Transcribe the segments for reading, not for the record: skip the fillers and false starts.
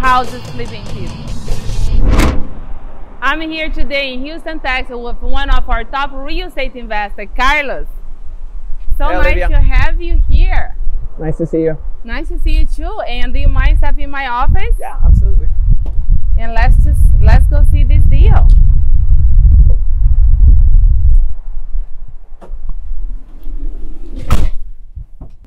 house flipping people. I'm here today in Houston, Texas with one of our top real estate investors, Carlos. So hey, nice Olivia. to have you here. Nice to see you. Nice to see you too. And do you mind stepping in my office? Yeah, absolutely. And let's go see this deal.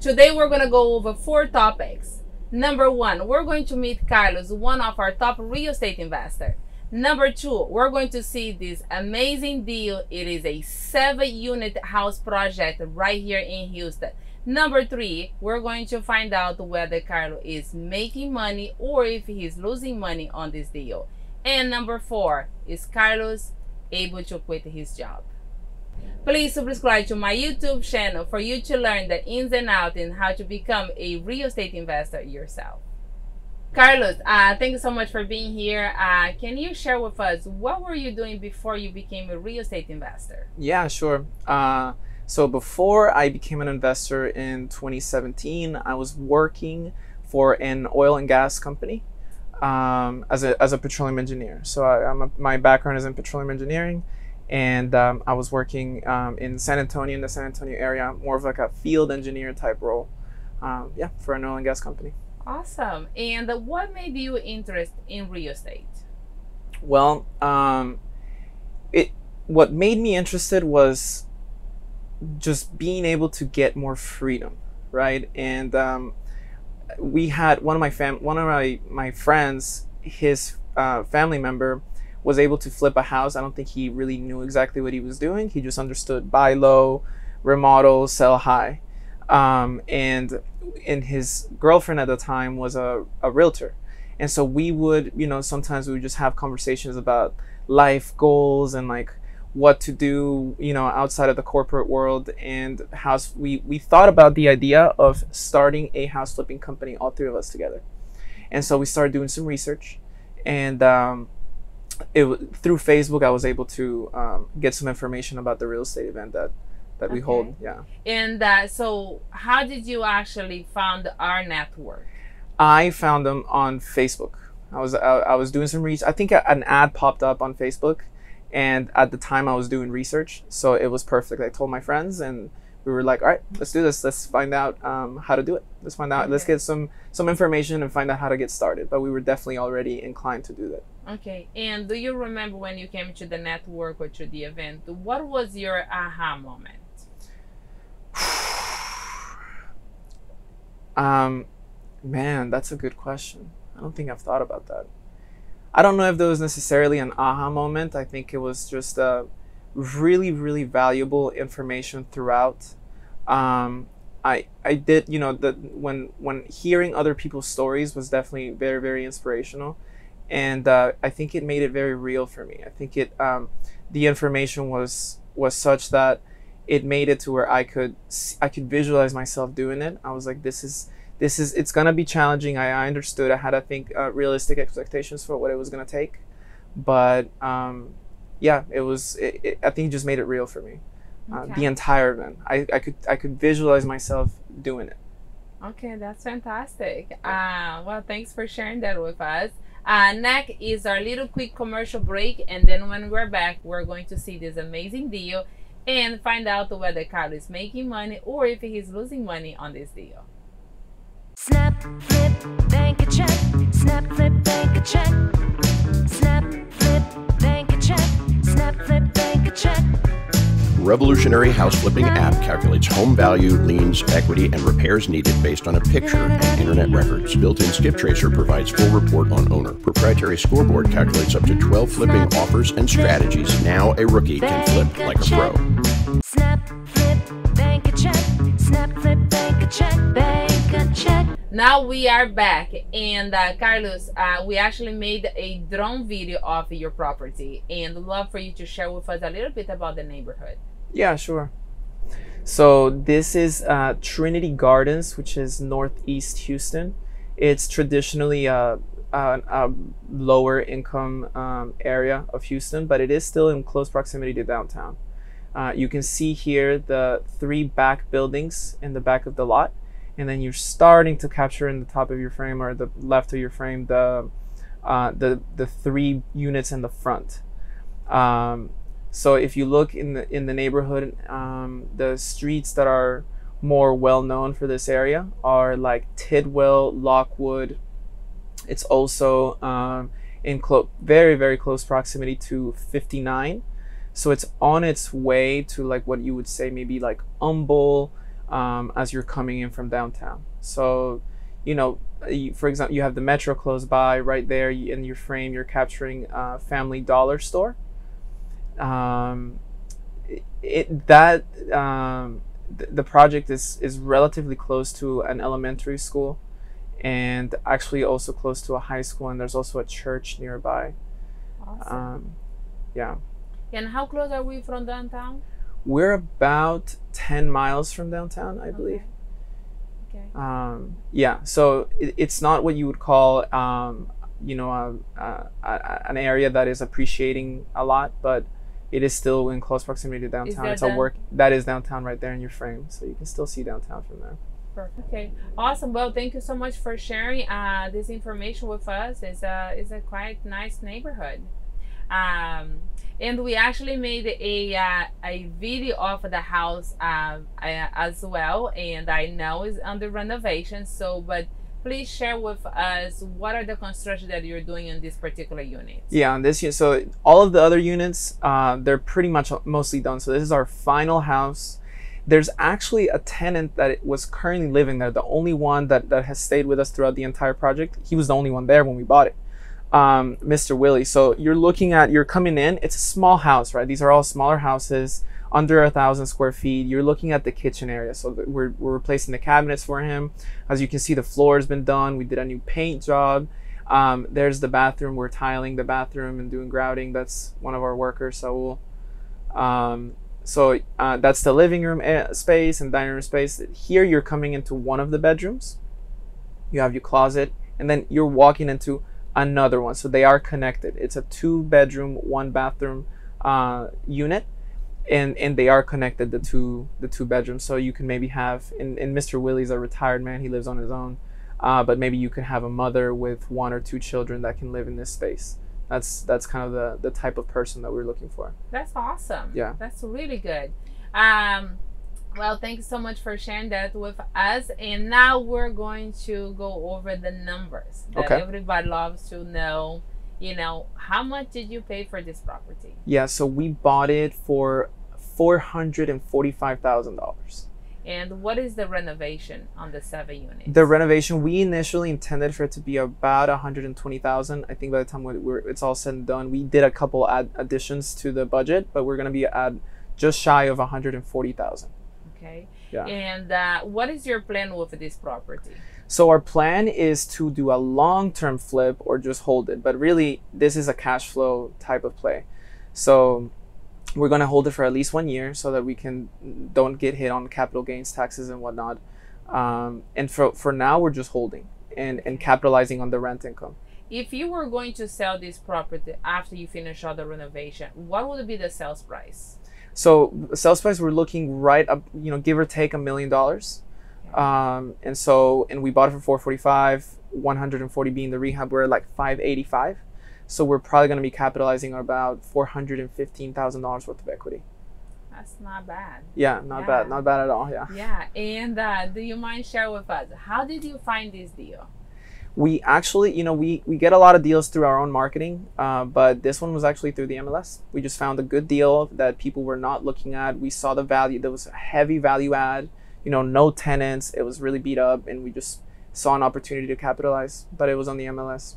Today we're going to go over 4 topics. Number 1, we're going to meet Carlos, one of our top real estate investors. Number 2, we're going to see this amazing deal. It is a 7-unit house project right here in Houston. Number 3, we're going to find out whether Carlos is making money or if he's losing money on this deal. And number 4, is Carlos able to quit his job? Please subscribe to my YouTube channel for you to learn the ins and outs and how to become a real estate investor yourself. Carlos, thank you so much for being here. Can you share with us what were you doing before you became a real estate investor? Yeah, sure. So before I became an investor in 2017, I was working for an oil and gas company as a petroleum engineer. So my background is in petroleum engineering. And I was working in San Antonio, in the San Antonio area, more of like a field engineer type role, yeah, for an oil and gas company. Awesome. And what made you interested in real estate? Well, what made me interested was just being able to get more freedom, right? And we had one of my friends, his family member was able to flip a house. I don't think he really knew exactly what he was doing. He just understood buy low, remodel, sell high. And his girlfriend at the time was a realtor. And so we would, sometimes we would just have conversations about life goals and like what to do, outside of the corporate world. And we thought about the idea of starting a house flipping company, all 3 of us together. And so we started doing some research, and through Facebook, I was able to get some information about the real estate event that we hold. Yeah. And so how did you actually found our network? I found them on Facebook. I was doing some research. I think an ad popped up on Facebook, and at the time I was doing research, so it was perfect. I told my friends, and we were like, all right, let's do this. Let's find out how to do it. Let's find out. Okay. Let's get some information and find out how to get started. But we were definitely already inclined to do that. Okay. And do you remember when you came to the network or to the event, what was your aha moment? Man, that's a good question. I don't think I've thought about that. I don't know if there was necessarily an aha moment. I think it was just really, really valuable information throughout. I did, when hearing other people's stories was definitely very, very inspirational. And I think it made it very real for me. I think the information was such that it made it to where I could visualize myself doing it. I was like, it's gonna be challenging. I understood. I had to think realistic expectations for what it was gonna take, but yeah, I think it just made it real for me. Okay. The entire event, I could visualize myself doing it. Okay, that's fantastic. Well, thanks for sharing that with us. Next is our little quick commercial break, and then when we're back, we're going to see this amazing deal and find out whether Carlos is making money or if he's losing money on this deal. Snap, flip, bank a check. Snap, flip, bank a check. Snap, flip, bank a check. Snap, flip, bank a check. Revolutionary house flipping app calculates home value, liens, equity, and repairs needed based on a picture and internet records. Built-in skip tracer provides full report on owner. Proprietary scoreboard calculates up to 12 flipping offers and strategies. Now a rookie can flip like a pro. Snap, flip, bank a check. Snap, flip, bank a check. Bank a check. Now we are back, and Carlos, we actually made a drone video of your property, and I'd love for you to share with us a little bit about the neighborhood. Yeah, sure. So this is Trinity Gardens, which is northeast Houston. It's traditionally a lower income area of Houston, but it is still in close proximity to downtown. You can see here the 3 back buildings in the back of the lot, and then you're starting to capture in the top of your frame or the left of your frame the the 3 units in the front. So if you look in the neighborhood, the streets that are more well known for this area are like Tidwell, Lockwood. It's also in very, very close proximity to 59. So it's on its way to like what you would say maybe like Humble, as you're coming in from downtown. So, you know, for example, you have the Metro close by right there. In your frame, you're capturing Family Dollar store. The project is relatively close to an elementary school, and actually also close to a high school, and there's also a church nearby. Awesome. Yeah. And how close are we from downtown? We're about 10 miles from downtown, I believe. Okay. Yeah, so it's not what you would call, you know, an area that is appreciating a lot, but it is still in close proximity to downtown. It's that is downtown right there in your frame, so you can still see downtown from there. Perfect. Okay, awesome. Well, thank you so much for sharing this information with us. It's a quite nice neighborhood. And we actually made a video of the house as well, and I know it's under renovation. So, but please share with us what are the construction that you're doing in this particular unit. Yeah, on this unit. So all of the other units, they're pretty much mostly done. So this is our final house. There's actually a tenant that was currently living there, the only one that has stayed with us throughout the entire project. He was the only one there when we bought it. Mr. Willie. So you're coming in, it's a small house, right? These are all smaller houses, under 1,000 square feet. You're looking at the kitchen area. So we're replacing the cabinets for him. As you can see, the floor has been done. We did a new paint job. There's the bathroom. We're tiling the bathroom and doing grouting. That's one of our workers, Saul. That's the living room space and dining room space. Here you're coming into one of the bedrooms. You have your closet, and then you're walking into another one. So they are connected. It's a 2-bedroom, 1-bathroom unit, and they are connected, the two bedrooms. So you can maybe have, and Mr. Willie's a retired man, he lives on his own, but maybe you can have a mother with 1 or 2 children that can live in this space. That's kind of the type of person that we're looking for. That's awesome. Yeah, that's really good. Well, thank you so much for sharing that with us. And now we're going to go over the numbers that everybody loves to know. You know, how much did you pay for this property? Yeah, so we bought it for $445,000. And what is the renovation on the 7 units? The renovation, we initially intended for it to be about $120,000. I think by the time it's all said and done, we did a couple additions to the budget, but we're going to be at just shy of $140,000. Okay. Yeah. And what is your plan with this property? So our plan is to do a long-term flip or just hold it. But really, this is a cash flow type of play. So we're going to hold it for at least 1 year so that we don't get hit on capital gains taxes and whatnot. And for now, we're just holding and capitalizing on the rent income. If you were going to sell this property after you finish all the renovation, what would be the sales price? So sales price, we're looking right up, give or take $1 million. And we bought it for $445, 140 being the rehab. We're at like $585. So we're probably going to be capitalizing on about $415,000 worth of equity. That's not bad. Yeah, not bad at all. Yeah. Yeah. And do you mind sharing with us, how did you find this deal? We actually, we get a lot of deals through our own marketing, but this one was actually through the MLS. We just found a good deal that people were not looking at. We saw the value. There was a heavy value add, no tenants. It was really beat up, and we just saw an opportunity to capitalize, but it was on the MLS.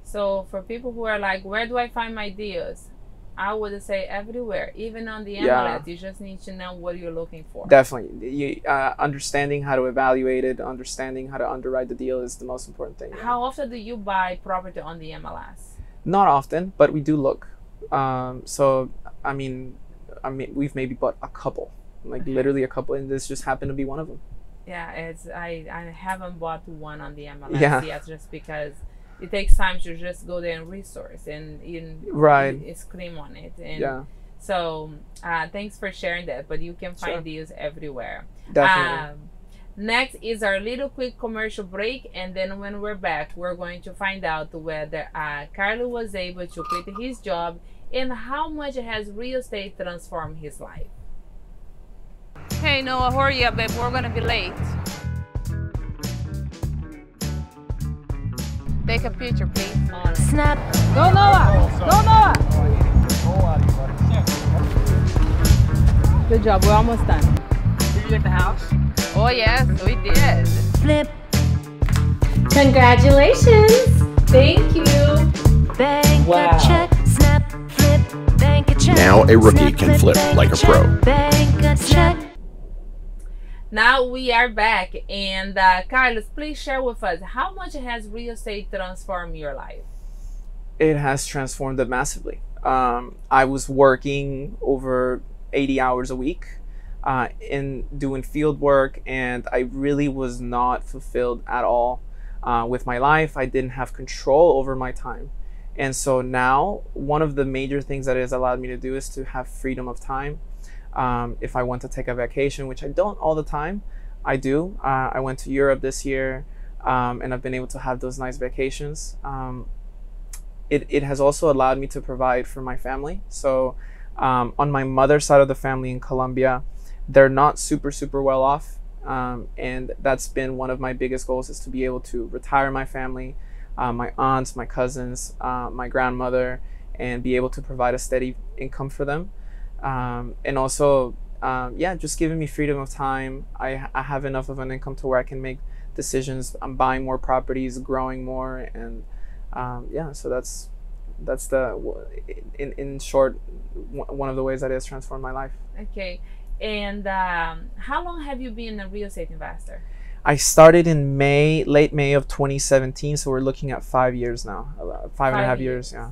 So for people who are like, where do I find my deals? I would say everywhere, even on the MLS. You just need to know what you're looking for. Definitely. Understanding how to evaluate it, understanding how to underwrite the deal is the most important thing. How often do you buy property on the MLS? Not often, but we do look. So, I mean, we've maybe bought a couple, literally a couple, and this just happened to be one of them. Yeah, I haven't bought one on the MLS yet, just because it takes time to just go there and resource and scream on it. And so thanks for sharing that, but you can find these everywhere. Definitely. Next is our little quick commercial break, and then when we're back, we're going to find out whether Carlos was able to quit his job and how much has real estate transformed his life. Hey Noah, hurry up, babe. We're gonna be late. Take a picture, please. Snap. Go Noah! Go Noah! Good job, we're almost done. Did you get the house? Oh yes, we did. Flip. Congratulations! Thank you. Bank Wow. a check. Snap. Flip. Bank a check. Now a rookie Snap, can flip bank like a check. pro. Bank a check. Now we are back, and Carlos, please share with us how much has real estate transformed your life? It has transformed it massively. I was working over 80 hours a week in doing field work, and I really was not fulfilled at all with my life. I didn't have control over my time. And so now one of the major things that it has allowed me to do is to have freedom of time. If I want to take a vacation, which I don't all the time, I do. I went to Europe this year, and I've been able to have those nice vacations. It has also allowed me to provide for my family. So on my mother's side of the family in Colombia, they're not super well off. And that's been one of my biggest goals, is to be able to retire my family, my aunts, my cousins, my grandmother, and be able to provide a steady income for them. And also, yeah, just giving me freedom of time. I have enough of an income to where I can make decisions. I'm buying more properties, growing more, and yeah, so that's the in short one of the ways that it has transformed my life. Okay, and how long have you been a real estate investor? I started in late May of 2017, so we're looking at 5 years now, five and a half years, yeah.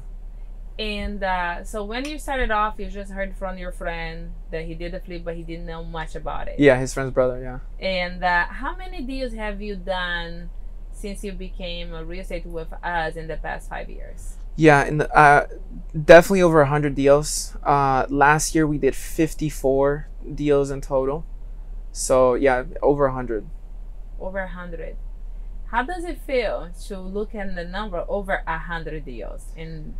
And so when you started off, you just heard from your friend that he did a flip, but he didn't know much about it. Yeah, his friend's brother, yeah. And how many deals have you done since you became a real estate with us in the past 5 years? Yeah, and definitely over 100 deals. Last year we did 54 deals in total. So yeah, over 100. Over 100. How does it feel to look at the number over 100 deals in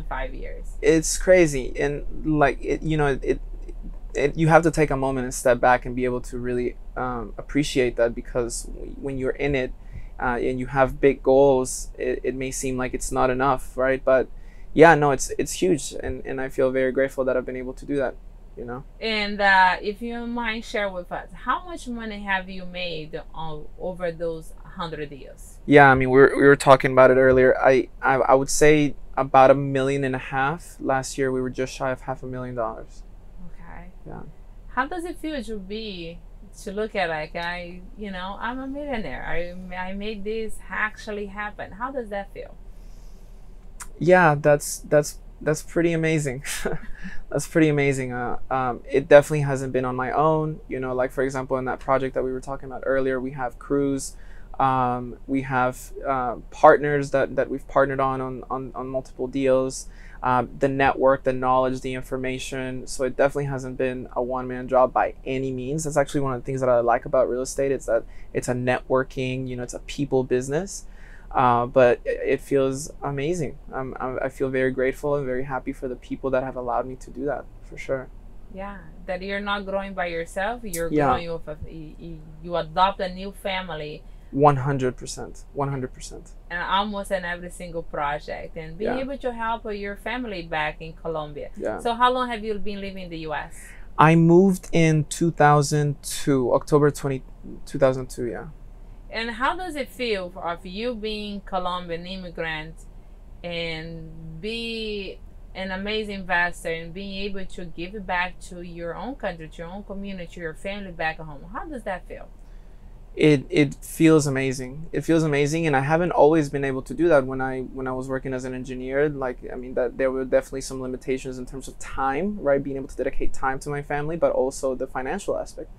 5 years? It's crazy, and like you have to take a moment and step back and be able to really appreciate that, because when you're in it and you have big goals, it may seem like it's not enough, right? But yeah, no, it's huge, and I feel very grateful that I've been able to do that. And if you mind, share with us, how much money have you made over those 100 deals? Yeah, I mean, we were talking about it earlier. I would say about $1.5 million. Last year we were just shy of $500,000. Okay. Yeah. How does it feel to look at, like, I'm a millionaire, I made this actually happen? How does that feel? Yeah, that's pretty amazing. That's pretty amazing. It definitely hasn't been on my own. Like for example, in that project that we were talking about earlier, we have crews, we have partners that we've partnered on multiple deals, the network, the knowledge, the information. So it definitely hasn't been a one-man job by any means. That's actually one of the things that I like about real estate. It's that it's a networking, it's a people business. But it feels amazing. I feel very grateful and very happy for the people that have allowed me to do that, for sure. Yeah, that you're not growing by yourself. You're growing with you adopt a new family. 100%. 100%. And almost in every single project, and being able to help your family back in Colombia. Yeah. So how long have you been living in the U.S.? I moved in 2002, October 2002. Yeah. And how does it feel of you being Colombian immigrant and be an amazing investor and being able to give it back to your own country, to your own community, to your family back home? How does that feel? It feels amazing. It feels amazing, and I haven't always been able to do that when I was working as an engineer. Like, I mean, that there were definitely some limitations in terms of time, right? Being able to dedicate time to my family, but also the financial aspect.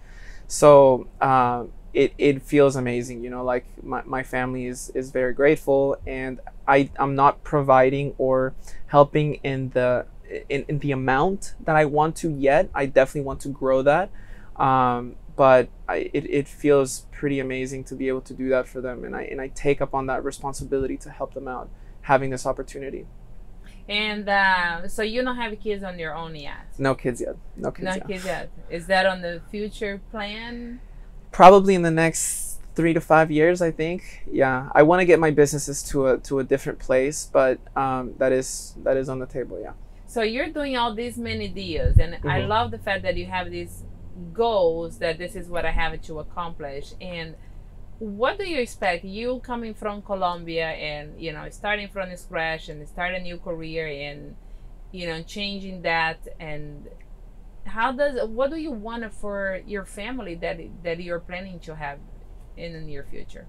So it feels amazing, like my family is very grateful, and I'm not providing or helping in the amount that I want to yet. I definitely want to grow that. but it feels pretty amazing to be able to do that for them, and I take up on that responsibility to help them out having this opportunity. And so you don't have kids on your own yet? No kids yet. No kids No yet. kids yet. Is that on the future plan? Probably in the next 3 to 5 years, I think. Yeah, I want to get my businesses to a different place, but that is on the table. Yeah. So you're doing all these many deals, and I Mhm. love the fact that you have these goals, that this is what I have to accomplish. And what do you expect, you coming from Colombia and, you know, starting from scratch and start a new career and, you know, changing that, and what do you want for your family that you're planning to have in the near future?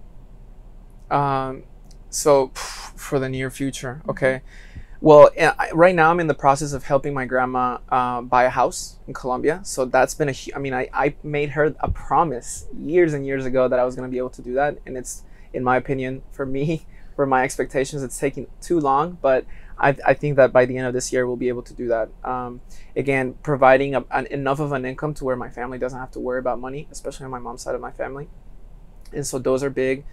So for the near future, okay. Well, right now I'm in the process of helping my grandma buy a house in Colombia. So that's been I mean, I made her a promise years and years ago that I was going to be able to do that. And it's, in my opinion, for me, for my expectations, it's taking too long. But I think that by the end of this year, we'll be able to do that. Again, providing enough of an income to where my family doesn't have to worry about money, especially on my mom's side of my family. And so those are big.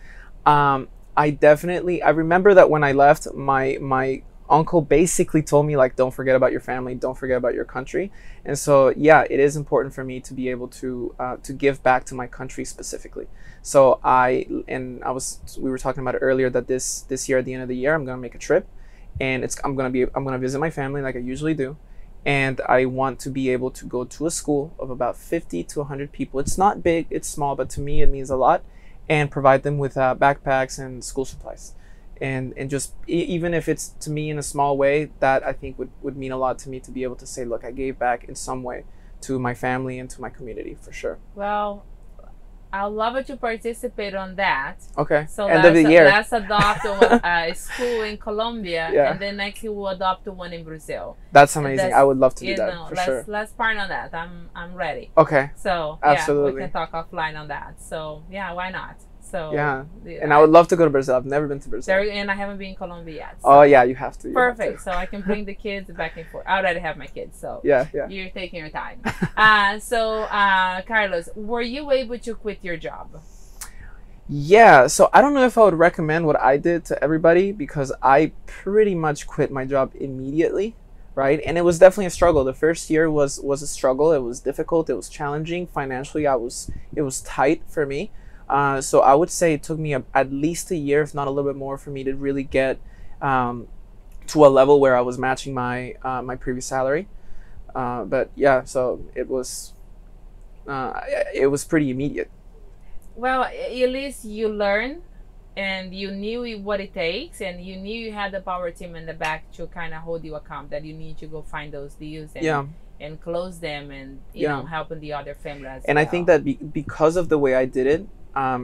I remember that when I left, my uncle basically told me, like, don't forget about your family, don't forget about your country. And so yeah, it is important for me to be able to give back to my country specifically. So we were talking about it earlier, that this year, at the end of the year, I'm gonna make a trip, and I'm gonna visit my family like I usually do, and I want to be able to go to a school of about 50 to 100 people. It's not big, it's small, but to me it means a lot, and provide them with backpacks and school supplies. And just even if it's to me in a small way, that I think would mean a lot to me, to be able to say, look, I gave back in some way to my family and to my community, for sure. Well, I'd love it to participate on that. Okay. So end of the year. let's adopt a school in Colombia, Yeah. and then next year we'll adopt one in Brazil. That's amazing. I would love to do that, for sure. Let's partner on that. I'm ready. Okay. So Absolutely. yeah, we can talk offline on that. So yeah, why not? So yeah, and I would love to go to Brazil. I've never been to Brazil. And I haven't been in Colombia yet. So. Oh yeah, you have to. Perfect. So I can bring the kids back and forth. I already have my kids, so yeah. You're taking your time. Carlos, were you able to quit your job? Yeah, so I don't know if I would recommend what I did to everybody, because I pretty much quit my job immediately, right? And it was definitely a struggle. The first year was a struggle. It was difficult. It was challenging. Financially, it was tight for me. So I would say it took me at least a year, if not a little bit more, for me to really get to a level where I was matching my previous salary. But yeah, so it was pretty immediate. Well, at least you learned, and you knew what it takes, and you knew you had the power team in the back to kind of hold you account, that you need to go find those deals and close them, and you know, helping the other families. And I think that because of the way I did it,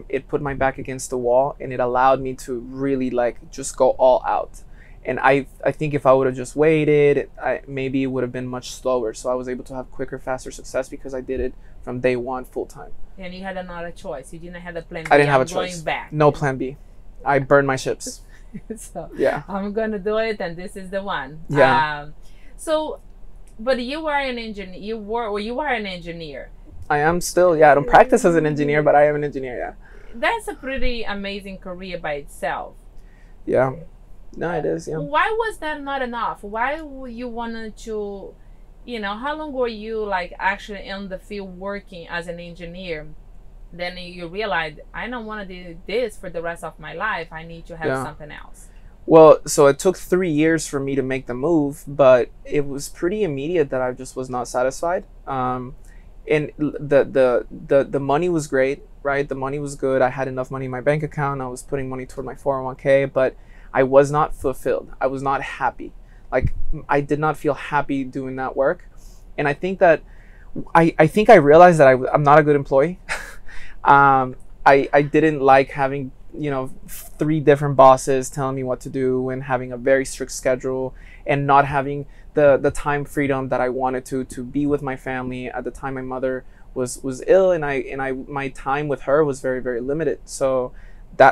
it put my back against the wall, and it allowed me to really just go all out. And I think if I would have just waited, maybe it would have been much slower. So I was able to have quicker, faster success because I did it from day one, full time. And you had another choice. You didn't have a plan B. I didn't have a choice. Going back. No plan B. I burned my ships. So yeah, I'm gonna do it, and this is the one. Yeah. But you are an engineer. You are an engineer. I am still. Yeah, I don't practice as an engineer, but I am an engineer. Yeah. That's a pretty amazing career by itself. Yeah. No, it is. Yeah. Why was that not enough? Why you wanted to, you know, how long were you actually in the field working as an engineer? Then you realized, I don't want to do this for the rest of my life. I need to have something else. Well, so it took 3 years for me to make the move, but it was pretty immediate that I just was not satisfied. And the money was great, right? The money was good. I had enough money in my bank account. I was putting money toward my 401k, but I was not fulfilled. I was not happy. I did not feel happy doing that work. And I think that I realized that I'm not a good employee. I didn't like having, 3 different bosses telling me what to do, and having a very strict schedule, and not having the time freedom that I wanted to be with my family. At the time, my mother was ill, and my time with her was very, very limited. So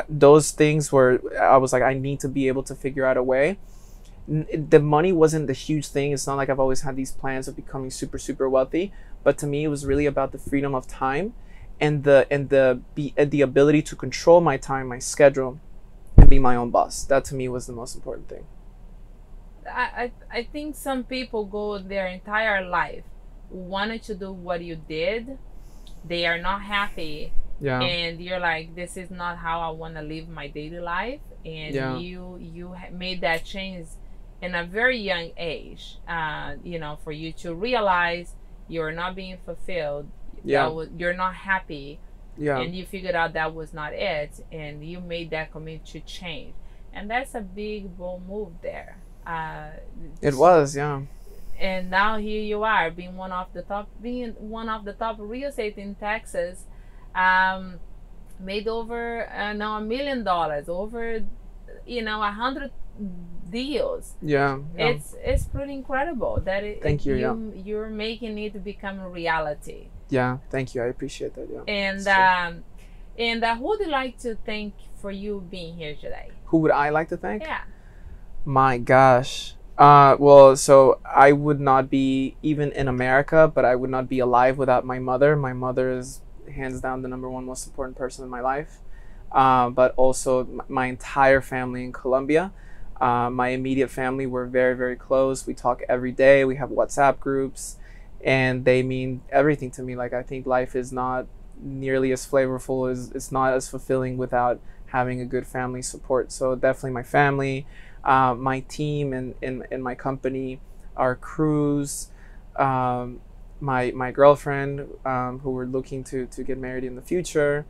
those things were, I was like, I need to be able to figure out a way. The money wasn't the huge thing. It's not like I've always had these plans of becoming super, super wealthy, but to me, it was really about the freedom of time and the ability to control my time, my schedule, and be my own boss. That to me was the most important thing. I think some people go their entire life wanted to do what you did. They are not happy, Yeah. and you're like, this is not how I want to live my daily life. And Yeah. you made that change in a very young age. You know, for you to realize you're not being fulfilled. Yeah. You're not happy. Yeah. And you figured out that was not it, and you made that commitment to change, and that's a big bold move there. It was, yeah. And now here you are, being one of the top real estate in Texas, made over now $1 million, over 100 deals. Yeah. Yeah. It's pretty incredible that Thank you. you're making it become a reality. Yeah. Thank you. I appreciate that. Yeah. And who would you like to thank for you being here today? Who would I like to thank? Yeah. My gosh. Well, so I would not be even in America, but I would not be alive without my mother. My mother is hands down the number one most important person in my life. But also my entire family in Colombia. My immediate family, we're very, very close. We talk every day. We have WhatsApp groups, and they mean everything to me. Like, I think life is not nearly as flavorful, it's not as fulfilling without having a good family support. So definitely my family, my team in my company, our crews, my girlfriend, who we're looking to get married in the future.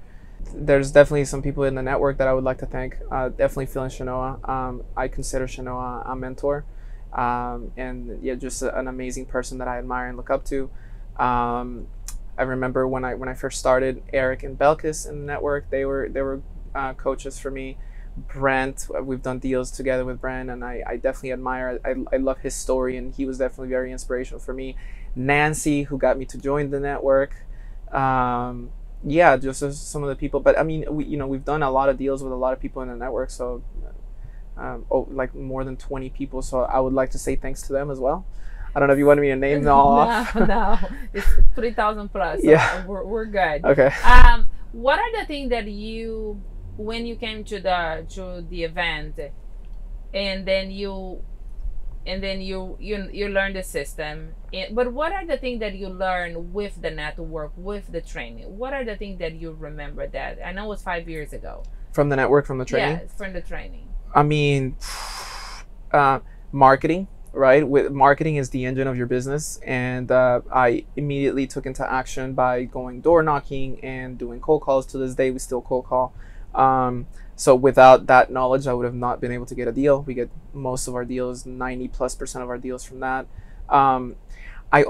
There's definitely some people in the network that I would like to thank. Definitely Phil and Shanoa. I consider Shanoa a mentor, and yeah, just an amazing person that I admire and look up to. I remember when I first started, Eric and Belkis in the network, they were coaches for me. Brent, we've done deals together with Brent, and I definitely admire. I love his story, and he was definitely very inspirational for me. Nancy, who got me to join the network. Yeah, just some of the people. But I mean, we've done a lot of deals with a lot of people in the network, so like more than 20 people. So I would like to say thanks to them as well. I don't know if you wanted me to name them all off. No, it's 3,000 plus. So yeah, we're good. Okay. What are the things that you, when you came to the event, and then you learned the system, but what are the things that you learned with the network, with the training? What are the things that you remember that? I know it was 5 years ago. From the network, from the training? Yeah, from the training. I mean, marketing, right? Marketing is the engine of your business, and I immediately took into action by going door knocking and doing cold calls. To this day, we still cold call. So without that knowledge, I would have not been able to get a deal. We get most of our deals, 90+% of our deals from that. I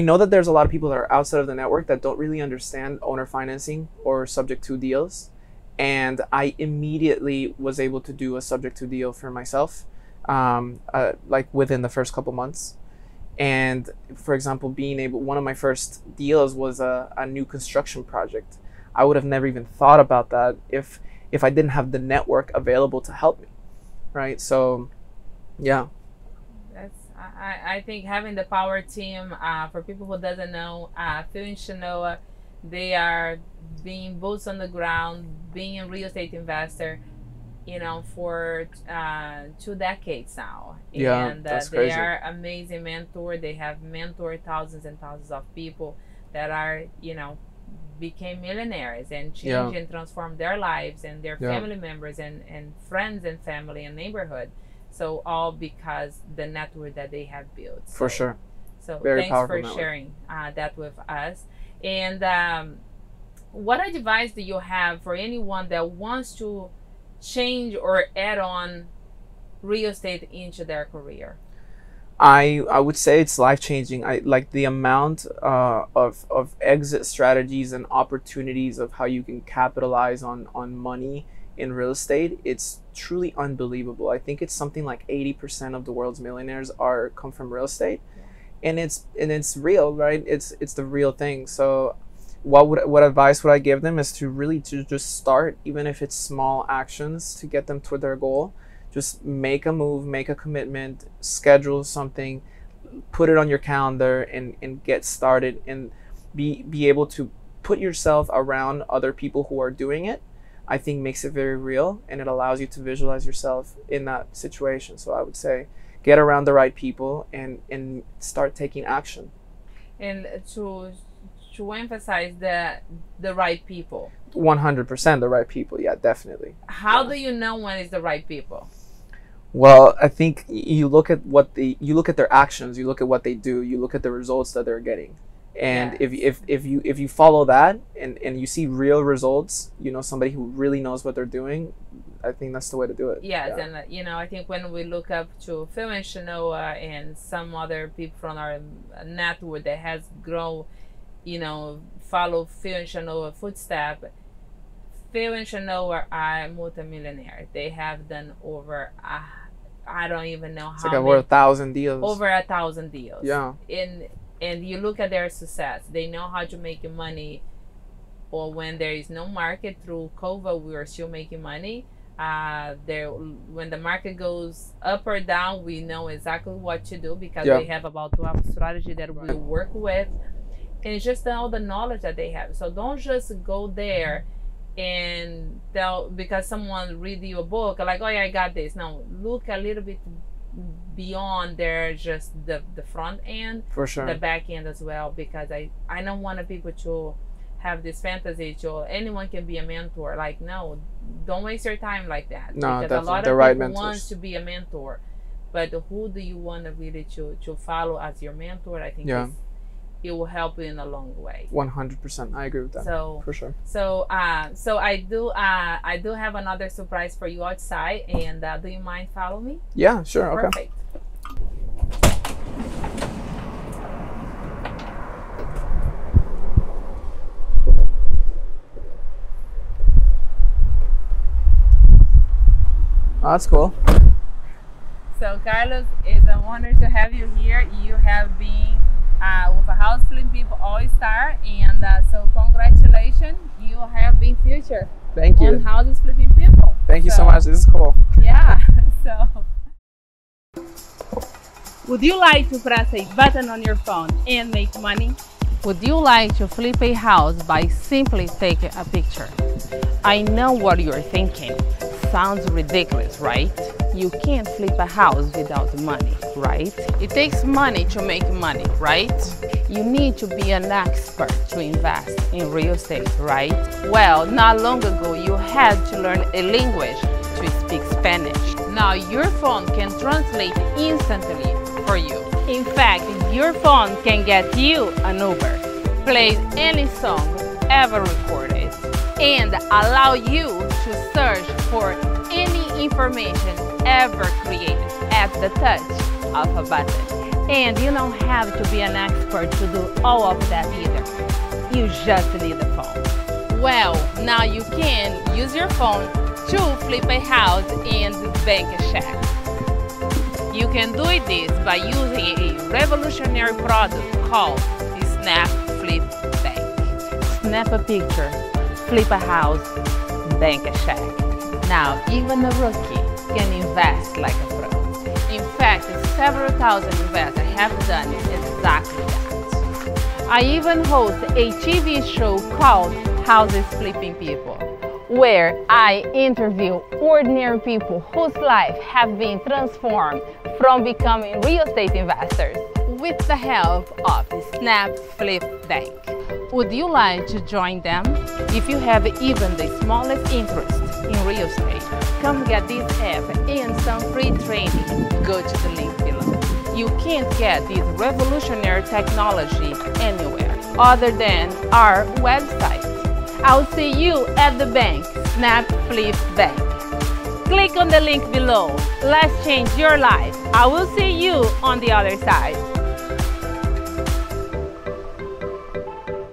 know that there's a lot of people that are outside of the network that don't really understand owner financing or subject to deals. And I immediately was able to do a subject to deal for myself, like within the first couple months. And for example, one of my first deals was a new construction project. I would have never even thought about that if I didn't have the network available to help me, right? So, yeah. I think having the power team, for people who doesn't know, Phil and Shanoa, they are being boots on the ground, being a real estate investor, for 2 decades now. Yeah, and that's they crazy. are amazing mentor. They have mentored thousands and thousands of people that are, became millionaires and changed and transformed their lives and their family members and friends and family and neighborhood. So all because the network that they have built. For sure. So Very thanks powerful for network. sharing that with us. And what advice do you have for anyone that wants to change or add on real estate into their career? I would say it's life-changing. I like the amount of exit strategies and opportunities of how you can capitalize on money in real estate. It's truly unbelievable. I think it's something like 80% of the world's millionaires come from real estate, and it's real, right? It's the real thing. So what advice would I give them is to just start, even if it's small actions to get them toward their goal. Just make a move, make a commitment, schedule something, put it on your calendar, and get started, and be able to put yourself around other people who are doing it, I think makes it very real, and it allows you to visualize yourself in that situation. So I would say get around the right people and start taking action. And to emphasize the right people. 100% the right people. Yeah, definitely. How do you know when it's the right people? Well, I think you look at you look at their actions, you look at what they do, you look at the results that they're getting. And Yes. if you follow that and you see real results, you know, somebody who really knows what they're doing, I think that's the way to do it. Yes, Yeah. and you know, I think when we look up to Phil and Shanoa and some other people from our network that has grown, you know, follow Phil and Shanoa footsteps. Phil and Shanoa are multimillionaires. They have done over, I don't even know It's how like many, over 1,000 deals. over 1,000 deals. Yeah. And you look at their success. They know how to make money, or when there is no market. Through COVID, we are still making money. When the market goes up or down, we know exactly what to do because Yeah. they have about 12 strategy that we work with, and it's just all the knowledge that they have. So don't just go there and tell because someone read you a book like, oh yeah, I got this. No, look a little bit beyond there, just the front end, For sure. the back end as well, because I don't want people to have this fantasy to anyone can be a mentor. Like, no, don't waste your time like that. No, because a lot definitely. The of right people mentors. want to be a mentor, but who do you want to really to follow as your mentor? I think Yeah. it will help you in a long way. 100%. I agree with that. So For sure. so I do have another surprise for you outside, and do you mind follow me? Yeah, sure. Okay. Perfect. Oh, that's cool. So Carlos, it's an honor to have you here. You have been with a House Flipping People All-Star, and so congratulations, you have been featured Thank on you. Houses Flipping People. Thank you so much. This is cool. Yeah, so. Would you like to press a button on your phone and make money? Would you like to flip a house by simply taking a picture? I know what you're thinking. Sounds ridiculous, right? You can't flip a house without money, right? It takes money to make money, right? You need to be an expert to invest in real estate, right? Well, not long ago, you had to learn a language to speak Spanish. Now your phone can translate instantly for you. In fact, your phone can get you an Uber, play any song ever recorded, and allow you to search for any information ever created at the touch of a button. And you don't have to be an expert to do all of that either. You just need a phone. Well, now you can use your phone to flip a house and bank a check. You can do this by using a revolutionary product called the Snap Flip Bank. Snap a picture, flip a house, bank a check. Now, even a rookie can invest like a pro. In fact, several thousand investors have done exactly that. I even host a TV show called Houses Flipping People, where I interview ordinary people whose life have been transformed from becoming real estate investors with the help of the Snap Flip Bank. Would you like to join them? If you have even the smallest interest in real estate, come get this app and some free training. Go to the link below. You can't get this revolutionary technology anywhere other than our website. I'll see you at the bank, Snap Flip Bank. Click on the link below. Let's change your life. I will see you on the other side.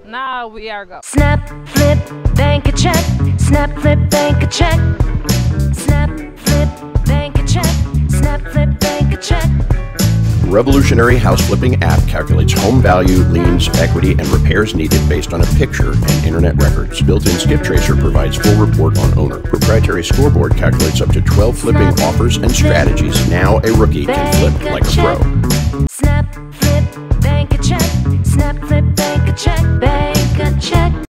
Now we are going. Snap, flip, bank a check. Snap, flip, bank a check. Snap, flip, bank a check. Snap, flip, bank a check. Revolutionary house flipping app calculates home value, liens, equity, and repairs needed based on a picture and internet records. Built-in skip tracer provides full report on owner. Proprietary scoreboard calculates up to 12 flipping offers and strategies. Now a rookie can flip like a pro.